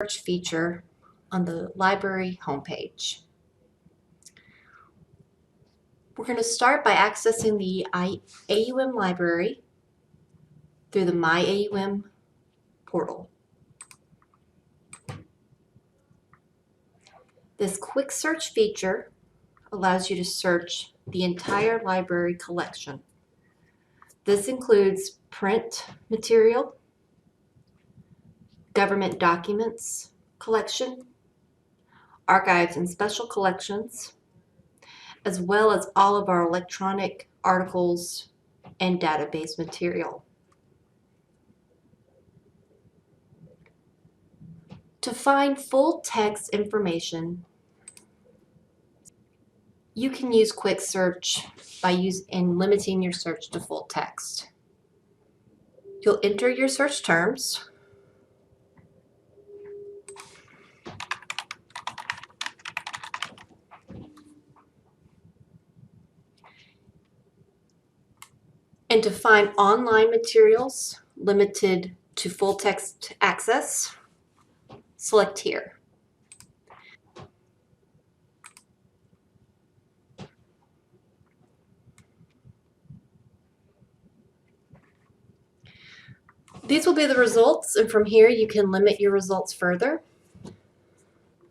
search feature on the library homepage. We're going to start by accessing the AUM library through the My AUM portal. This quick search feature allows you to search the entire library collection. This includes print material, government documents collection, archives and special collections, as well as all of our electronic articles and database material. To find full text information, you can use quick search by limiting your search to full text. You'll enter your search terms. And to find online materials limited to full text access, select here. These will be the results, and from here you can limit your results further.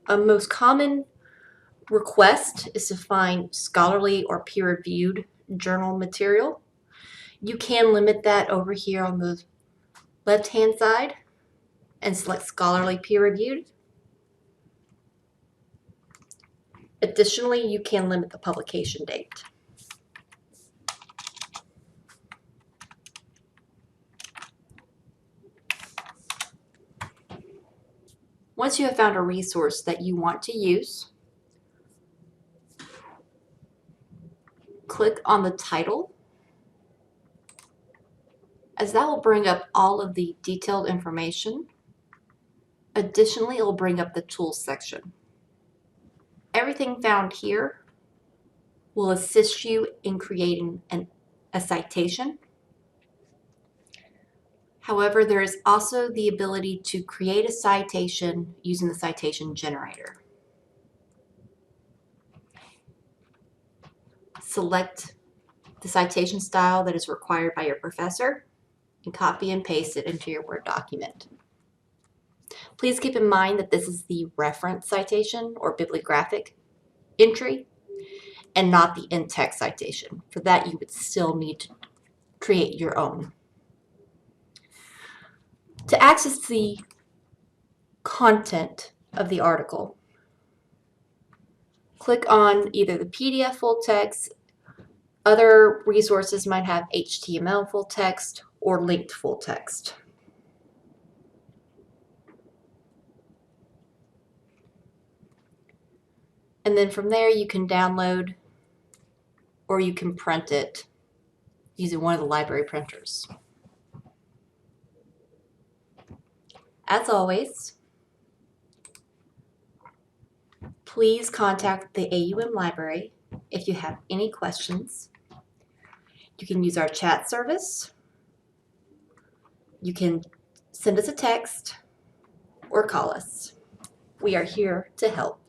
A most common request is to find scholarly or peer-reviewed journal material. You can limit that over here on the left-hand side and select scholarly peer-reviewed. Additionally, you can limit the publication date. Once you have found a resource that you want to use, click on the title, as that will bring up all of the detailed information. Additionally, it will bring up the tools section. Everything found here will assist you in creating a citation. However, there is also the ability to create a citation using the citation generator. Select the citation style that is required by your professor and copy and paste it into your Word document. Please keep in mind that this is the reference citation or bibliographic entry and not the in-text citation. For that, you would still need to create your own. To access the content of the article, click on either the PDF full text. Other resources might have HTML full text or linked full text. And then from there you can download or you can print it using one of the library printers. As always, please contact the AUM Library if you have any questions. You can use our chat service. You can send us a text or call us. We are here to help.